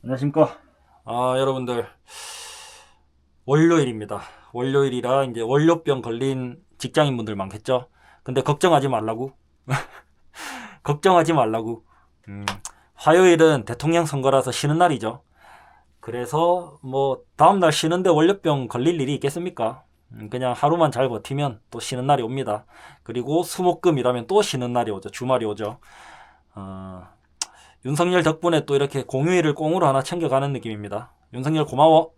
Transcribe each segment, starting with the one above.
안녕하십니까. 여러분들, 월요일입니다. 월요일이라 이제 월요병 걸린 직장인분들 많겠죠? 근데 걱정하지 말라고. 걱정하지 말라고. 음, 화요일은 대통령 선거라서 쉬는 날이죠. 그래서 뭐 다음날 쉬는데 월요병 걸릴 일이 있겠습니까? 그냥 하루만 잘 버티면 또 쉬는 날이 옵니다. 그리고 수목금이라면 또 쉬는 날이 오죠. 주말이 오죠. 어, 윤석열 덕분에 또 이렇게 공휴일을 꽁으로 하나 챙겨가는 느낌입니다. 윤석열 고마워.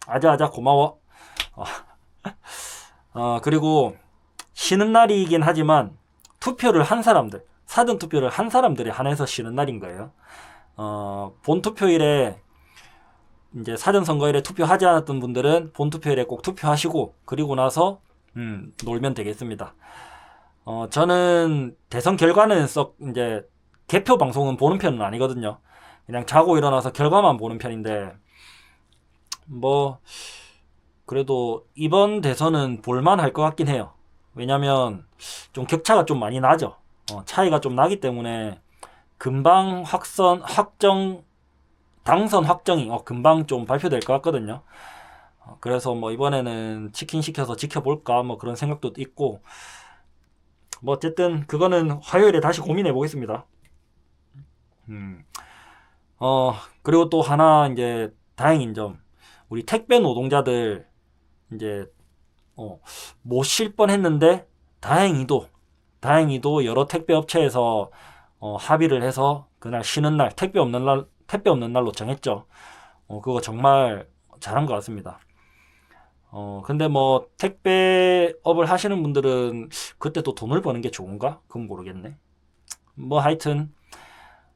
아자아자 고마워. 어, 그리고 쉬는 날이긴 하지만 투표를 한 사람들, 사전 투표를 한 사람들에 한해서 쉬는 날인 거예요. 본 투표일에 이제 사전 선거일에 투표하지 않았던 분들은 본 투표일에 꼭 투표하시고 그리고 나서 놀면 되겠습니다. 저는 대선 결과는 썩 이제 개표 방송은 보는 편은 아니거든요. 그냥 자고 일어나서 결과만 보는 편인데 뭐 그래도 이번 대선은 볼만할 것 같긴 해요. 왜냐면 좀 격차가 좀 많이 나죠. 차이가 좀 나기 때문에 금방 당선 확정이 금방 좀 발표될 것 같거든요. 그래서 뭐 이번에는 치킨 시켜서 지켜볼까 뭐 그런 생각도 있고 뭐 어쨌든 그거는 화요일에 다시 고민해 보겠습니다. 음. 어 그리고 또 하나 이제 다행인 점 우리 택배 노동자들 이제 못 쉴 뻔했는데 다행히도 여러 택배 업체에서 합의를 해서 그날 쉬는 날 택배 없는 날로 정했죠. 그거 정말 잘한 것 같습니다. 근데 뭐 택배업을 하시는 분들은 그때 또 돈을 버는 게 좋은가? 그건 모르겠네. 뭐 하여튼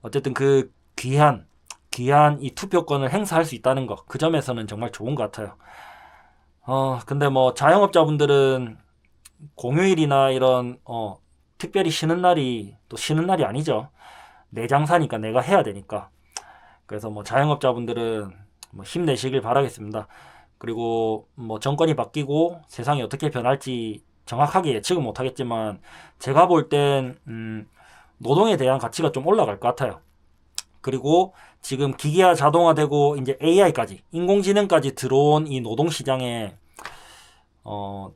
어쨌든 그 귀한 이 투표권을 행사할 수 있다는 거 그 점에서는 정말 좋은 것 같아요. 근데 뭐 자영업자분들은 공휴일이나 이런 특별히 쉬는 날이 또 쉬는 날이 아니죠. 내 장사니까 내가 해야 되니까. 그래서 뭐 자영업자분들은 뭐 힘내시길 바라겠습니다. 그리고 뭐 정권이 바뀌고 세상이 어떻게 변할지 정확하게 예측은 못하겠지만 제가 볼 땐 노동에 대한 가치가 좀 올라갈 것 같아요. 그리고 지금 기계화 자동화되고 이제 AI까지 인공지능까지 들어온 이 노동 시장에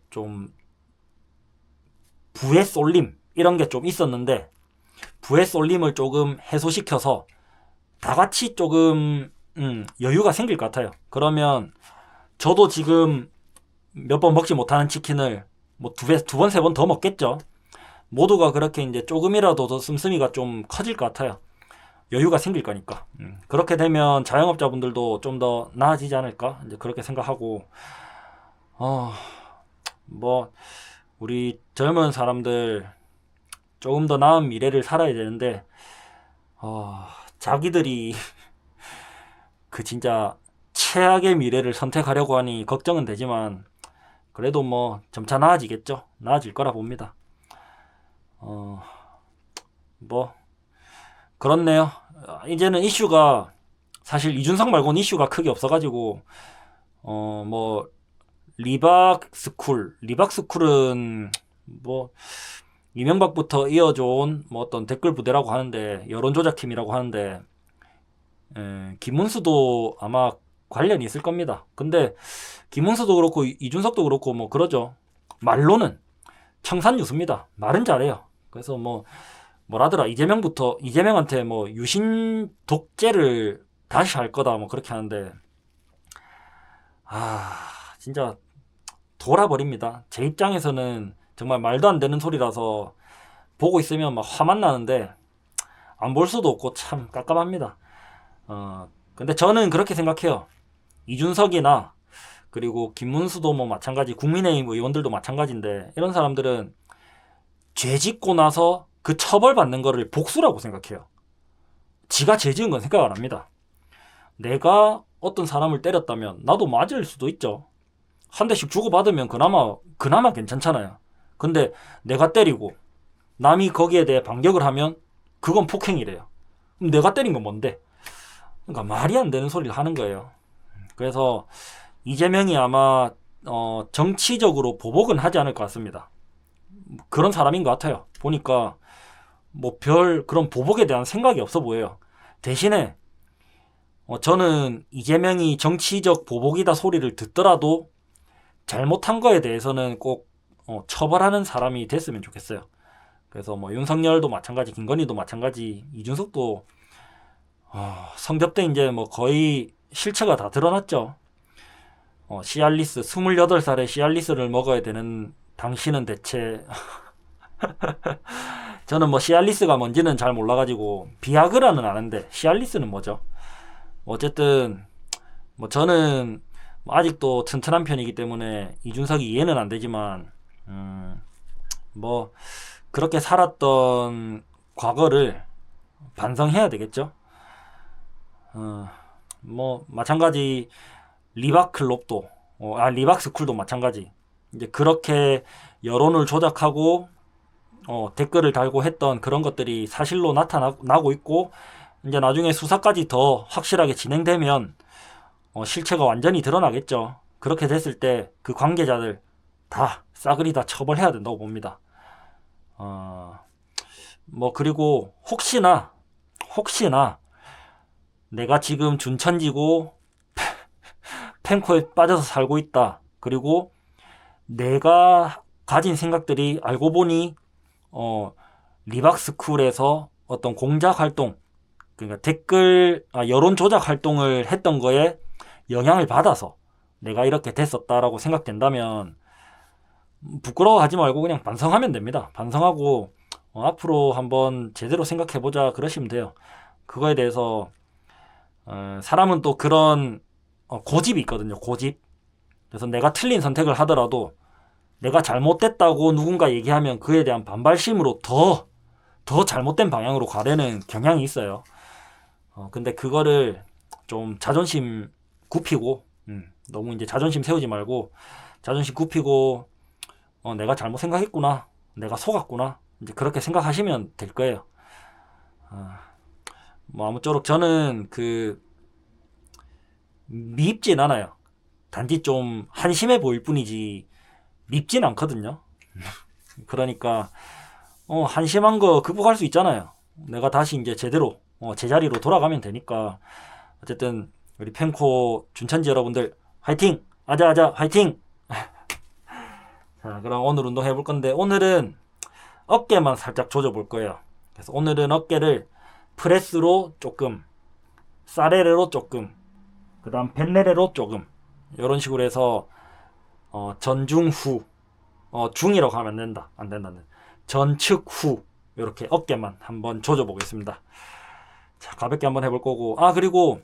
좀 부의 쏠림 이런 게 좀 있었는데 부의 쏠림을 조금 해소시켜서 다 같이 조금 여유가 생길 것 같아요. 그러면 저도 지금 몇 번 먹지 못하는 치킨을 뭐 두 번, 세 번 더 먹겠죠. 모두가 그렇게 이제 조금이라도 더 씀씀이가 좀 커질 것 같아요. 여유가 생길 거니까. 그렇게 되면 자영업자분들도 좀 더 나아지지 않을까? 이제 그렇게 생각하고, 어, 뭐, 우리 젊은 사람들 조금 더 나은 미래를 살아야 되는데, 자기들이 그 진짜 최악의 미래를 선택하려고 하니 걱정은 되지만, 그래도 뭐 점차 나아지겠죠. 나아질 거라 봅니다. 어, 뭐 그렇네요. 이제는 이슈가 사실 이준석 말고는 이슈가 크게 없어가지고 뭐 리박스쿨은 뭐 이명박부터 이어져온 뭐 어떤 댓글 부대라고 하는데 여론조작팀이라고 하는데 김문수도 아마 관련이 있을 겁니다. 근데 김문수도 그렇고 이준석도 그렇고 뭐 그러죠. 말로는 청산유수입니다. 말은 잘해요. 그래서 뭐 뭐라더라 이재명한테 뭐 유신 독재를 다시 할 거다 뭐 그렇게 하는데 아 진짜 돌아버립니다. 제 입장에서는 정말 말도 안 되는 소리라서 보고 있으면 막 화만 나는데 안 볼 수도 없고 참 깝깝합니다. 근데 저는 그렇게 생각해요. 이준석이나 그리고 김문수도 뭐 마찬가지 국민의힘 의원들도 마찬가지인데 이런 사람들은 죄 짓고 나서 그 처벌받는 거를 복수라고 생각해요. 지가 죄 지은 건 생각 안 합니다. 내가 어떤 사람을 때렸다면 나도 맞을 수도 있죠. 한 대씩 주고받으면 그나마 괜찮잖아요. 근데 내가 때리고 남이 거기에 대해 반격을 하면 그건 폭행이래요. 그럼 내가 때린 건 뭔데? 그러니까 말이 안 되는 소리를 하는 거예요. 그래서 이재명이 아마 정치적으로 보복은 하지 않을 것 같습니다. 그런 사람인 것 같아요. 보니까 뭐 별 그런 보복에 대한 생각이 없어 보여요. 대신에 저는 이재명이 정치적 보복이다 소리를 듣더라도 잘못한 거에 대해서는 꼭 처벌하는 사람이 됐으면 좋겠어요. 그래서 뭐 윤석열도 마찬가지, 김건희도 마찬가지, 이준석도 성접대 이제 뭐 거의 실체가 다 드러났죠. 시알리스 28살에 시알리스를 먹어야 되는 당신은 대체 저는 뭐 시알리스가 뭔지는 잘 몰라가지고 비아그라는 아는데 시알리스는 뭐죠? 어쨌든 뭐 저는 아직도 튼튼한 편이기 때문에 이준석이 이해는 안 되지만 뭐 그렇게 살았던 과거를 반성해야 되겠죠. 뭐 마찬가지 리박클럽도 리박스쿨도 마찬가지. 이제 그렇게 여론을 조작하고 댓글을 달고 했던 그런 것들이 사실로 나타나고 있고, 이제 나중에 수사까지 더 확실하게 진행되면 실체가 완전히 드러나겠죠. 그렇게 됐을 때 그 관계자들 다 싸그리 다 처벌해야 된다고 봅니다. 뭐 그리고 혹시나 내가 지금 준천지고 펜코에 빠져서 살고 있다. 그리고 내가 가진 생각들이 알고 보니 리박스쿨에서 어떤 공작 활동, 그러니까 댓글 여론 조작 활동을 했던 거에 영향을 받아서 내가 이렇게 됐었다라고 생각된다면 부끄러워하지 말고 그냥 반성하면 됩니다. 반성하고 앞으로 한번 제대로 생각해보자 그러시면 돼요. 그거에 대해서 사람은 또 그런 고집이 있거든요. 고집. 그래서 내가 틀린 선택을 하더라도 내가 잘못됐다고 누군가 얘기하면 그에 대한 반발심으로 더 잘못된 방향으로 가려는 경향이 있어요. 근데 그거를 좀 자존심 굽히고 너무 이제 자존심 세우지 말고 자존심 굽히고 내가 잘못 생각했구나, 내가 속았구나, 이제 그렇게 생각하시면 될 거예요. 뭐 아무쪼록 저는 밉진 않아요. 단지 좀 한심해 보일 뿐이지 밉진 않거든요. 그러니까 한심한 거 극복할 수 있잖아요. 내가 다시 이제 제대로 제자리로 돌아가면 되니까. 어쨌든 우리 펜코 준천지 여러분들 화이팅! 아자아자 화이팅! 자, 그럼 오늘 운동 해볼 건데, 오늘은 어깨만 살짝 조져볼 거예요. 그래서 오늘은 어깨를 프레스로 조금, 사레레로 조금, 그 다음 벤레레로 조금, 이런 식으로 해서 전중후, 중이라고 하면 안 된다. 전측 후, 이렇게 어깨만 한번 조져 보겠습니다. 자, 가볍게 한번 해볼 거고, 그리고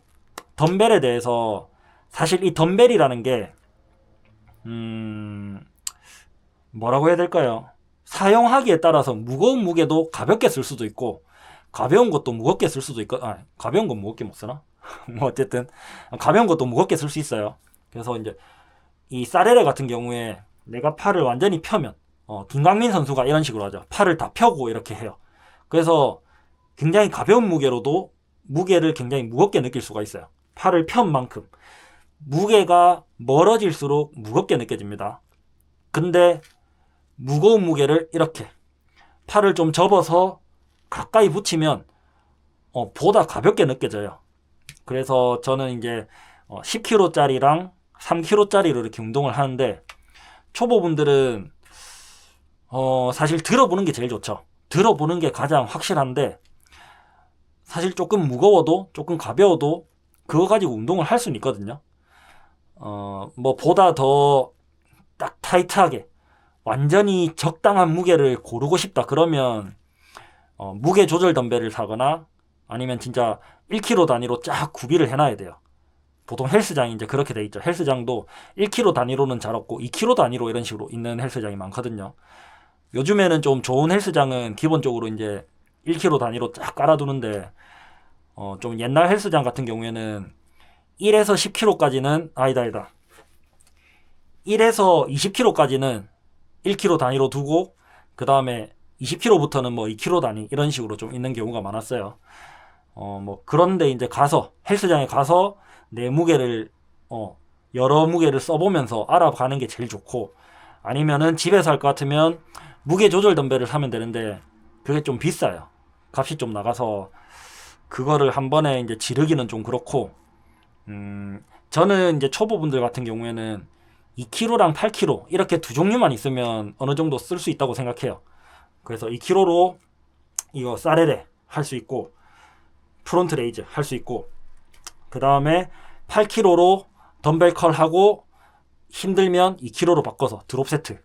덤벨에 대해서, 사실 이 덤벨이라는 게 뭐라고 해야 될까요? 사용하기에 따라서 무거운 무게도 가볍게 쓸 수도 있고 가벼운 것도 무겁게 쓸 수도 있고, 가벼운 건 무겁게 못 쓰나? 뭐 어쨌든 가벼운 것도 무겁게 쓸 수 있어요. 그래서 이제 이 사레레 같은 경우에 내가 팔을 완전히 펴면 김강민 선수가 이런 식으로 하죠. 팔을 다 펴고 이렇게 해요. 그래서 굉장히 가벼운 무게로도 무게를 굉장히 무겁게 느낄 수가 있어요. 팔을 편 만큼 무게가 멀어질수록 무겁게 느껴집니다. 근데 무거운 무게를 이렇게 팔을 좀 접어서 가까이 붙이면 보다 가볍게 느껴져요. 그래서 저는 이제 10kg짜리랑 3kg짜리로 이렇게 운동을 하는데, 초보분들은 사실 들어보는 게 제일 좋죠. 들어보는 게 가장 확실한데, 사실 조금 무거워도 조금 가벼워도 그거 가지고 운동을 할 수는 있거든요. 뭐 보다 더 딱 타이트하게 완전히 적당한 무게를 고르고 싶다 그러면 무게 조절 덤벨을 사거나 아니면 진짜 1kg 단위로 쫙 구비를 해놔야 돼요. 보통 헬스장이 이제 그렇게 돼 있죠. 헬스장도 1kg 단위로는 잘 없고 2kg 단위로 이런 식으로 있는 헬스장이 많거든요. 요즘에는 좀 좋은 헬스장은 기본적으로 이제 1kg 단위로 쫙 깔아두는데, 좀 옛날 헬스장 같은 경우에는 1에서 10kg까지는 아니다. 1에서 20kg까지는 1kg 단위로 두고 그 다음에 20kg부터는 뭐 2kg 단위 이런 식으로 좀 있는 경우가 많았어요. 뭐 그런데 이제 헬스장에 가서 내 무게를 여러 무게를 써보면서 알아가는 게 제일 좋고, 아니면은 집에서 할 것 같으면 무게 조절 덤벨을 사면 되는데 그게 좀 비싸요. 값이 좀 나가서 그거를 한 번에 이제 지르기는 좀 그렇고, 저는 이제 초보분들 같은 경우에는 2kg랑 8kg 이렇게 두 종류만 있으면 어느 정도 쓸 수 있다고 생각해요. 그래서 2kg로 이거 사레레 할 수 있고 프론트 레이즈 할 수 있고, 그 다음에 8kg로 덤벨 컬 하고 힘들면 2kg로 바꿔서 드롭 세트.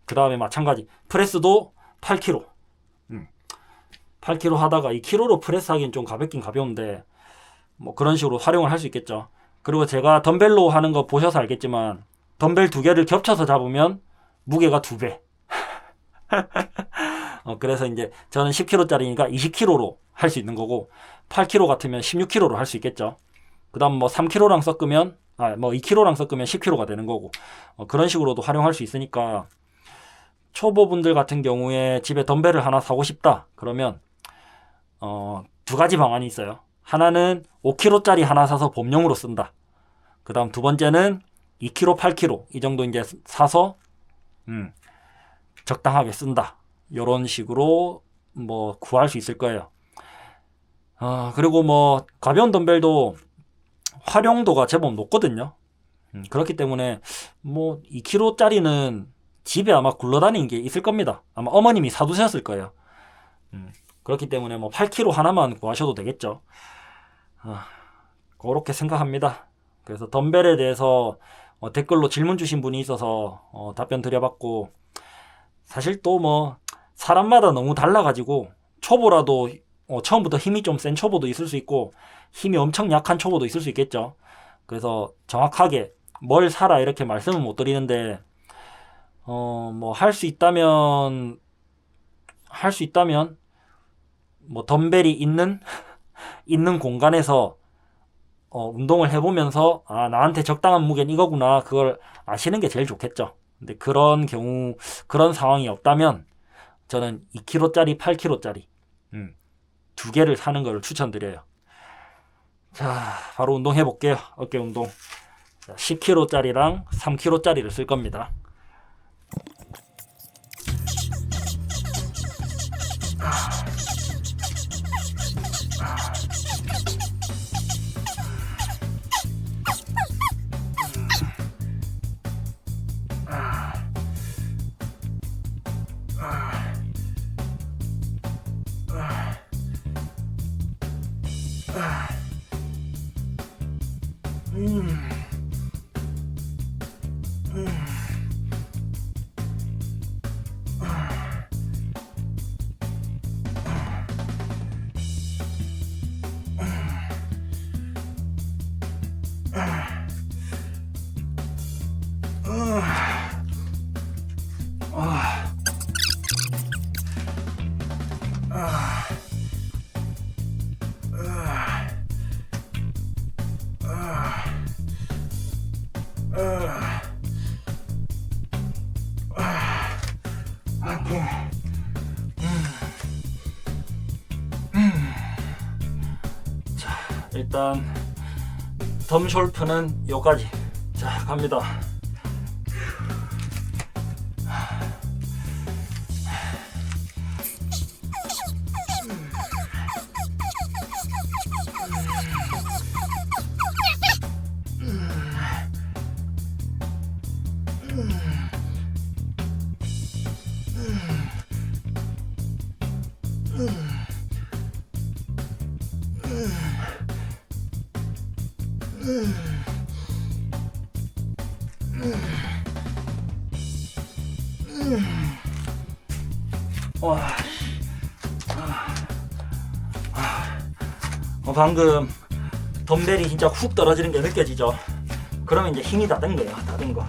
그 다음에 마찬가지 프레스도 8kg. 8kg 하다가 2kg로 프레스 하기엔 좀 가볍긴 가벼운데 뭐 그런 식으로 활용을 할 수 있겠죠. 그리고 제가 덤벨로 하는 거 보셔서 알겠지만 덤벨 두 개를 겹쳐서 잡으면 무게가 2배. 그래서 이제 저는 10kg짜리니까 20kg로 할 수 있는 거고, 8kg 같으면 16kg로 할 수 있겠죠. 그 다음 뭐 3kg랑 섞으면, 뭐 2kg랑 섞으면 10kg가 되는 거고, 그런 식으로도 활용할 수 있으니까, 초보분들 같은 경우에 집에 덤벨을 하나 사고 싶다. 그러면, 두 가지 방안이 있어요. 하나는 5kg짜리 하나 사서 봄용으로 쓴다. 그 다음 두 번째는 2kg, 8kg 이 정도 이제 사서, 적당하게 쓴다. 이런 식으로 뭐 구할 수 있을 거예요. 그리고 뭐 가벼운 덤벨도 활용도가 제법 높거든요. 그렇기 때문에 뭐 2kg짜리는 집에 아마 굴러다니는 게 있을 겁니다. 아마 어머님이 사두셨을 거예요. 그렇기 때문에 뭐 8kg 하나만 구하셔도 되겠죠. 그렇게 생각합니다. 그래서 덤벨에 대해서 댓글로 질문 주신 분이 있어서 답변 드려봤고, 사실 또 뭐 사람마다 너무 달라가지고 초보라도 처음부터 힘이 좀 센 초보도 있을 수 있고 힘이 엄청 약한 초보도 있을 수 있겠죠. 그래서 정확하게 뭘 사라 이렇게 말씀은 못 드리는데, 뭐 할 수 있다면 뭐 덤벨이 있는 있는 공간에서 운동을 해보면서 나한테 적당한 무게는 이거구나, 그걸 아시는 게 제일 좋겠죠. 근데 그런 경우, 그런 상황이 없다면 저는 2kg짜리 8kg짜리 두 개를 사는 걸 추천드려요. 자, 바로 운동해 볼게요. 어깨 운동. 10kg짜리랑 3kg짜리를 쓸 겁니다. 자, 일단 덤숄프는 요까지. 자, 갑니다. 방금 덤벨이 진짜 훅 떨어지는 게 느껴지죠? 그러면 이제 힘이 다 든 거예요. 다 든 거.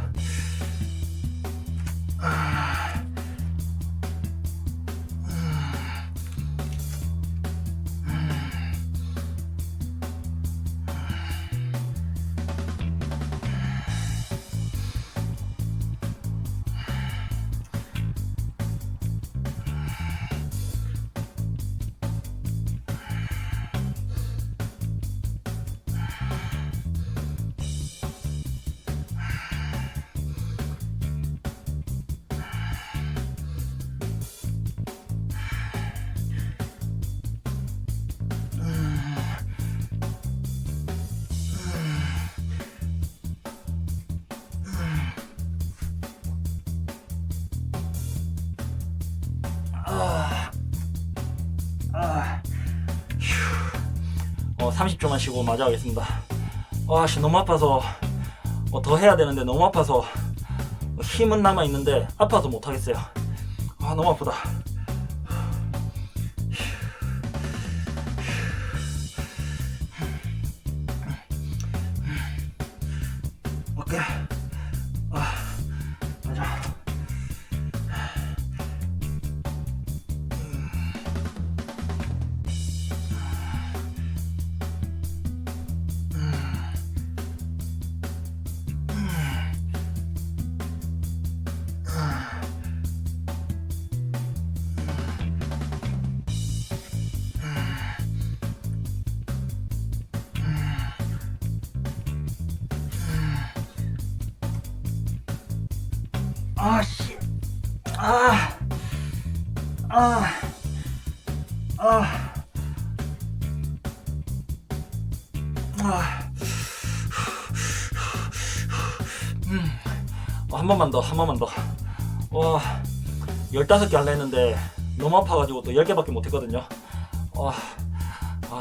30초만 쉬고 마저 하겠습니다. 씨 너무 아파서 더 해야 되는데 너무 아파서 힘은 남아 있는데 아파서 못 하겠어요. 너무 아프다. 오케이. 가자. 씨. 한 번만 더. 15개 할라 했는데 너무 아파가지고 또 10개밖에 못했거든요.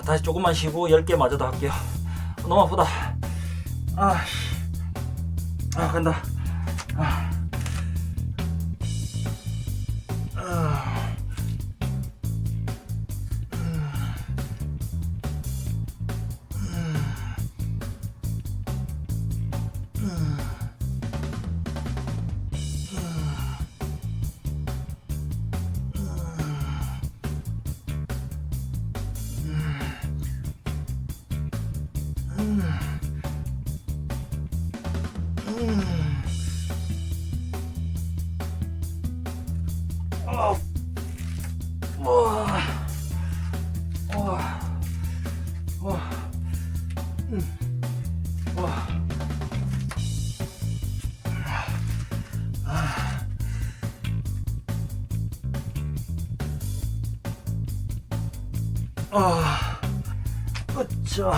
다시 조금만 쉬고 10개 마저 더 할게요. 너무 아프다. 간다. 으쌰.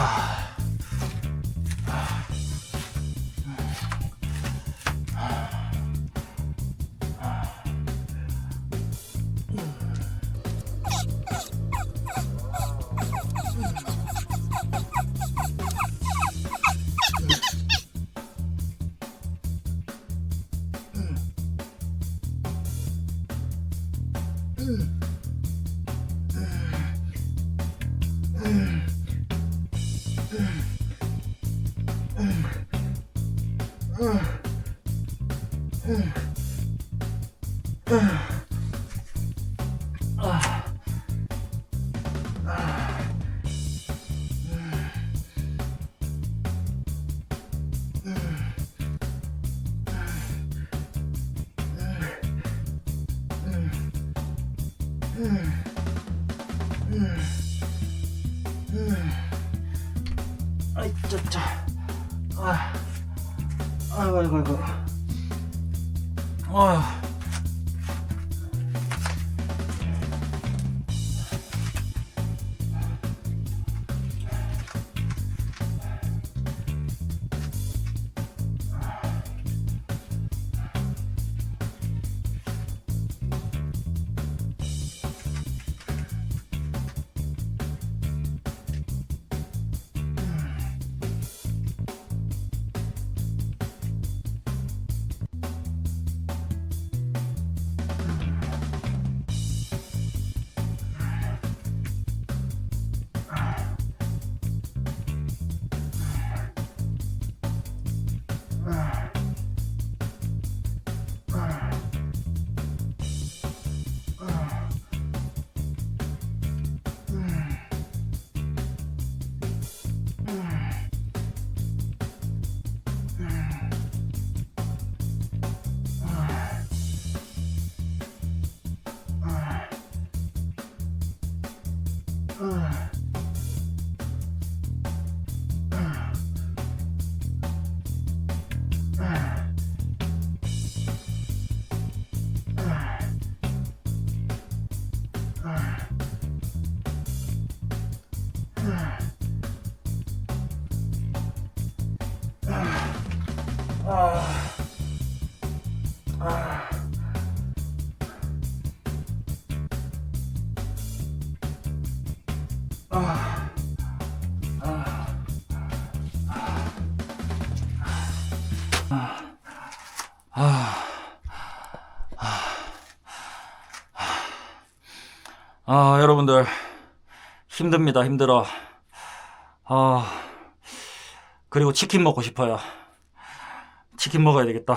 아이 짜짜. 아이고. 여러분들 힘듭니다. 힘들어. 그리고 치킨 먹고 싶어요. 치킨 먹어야 되겠다.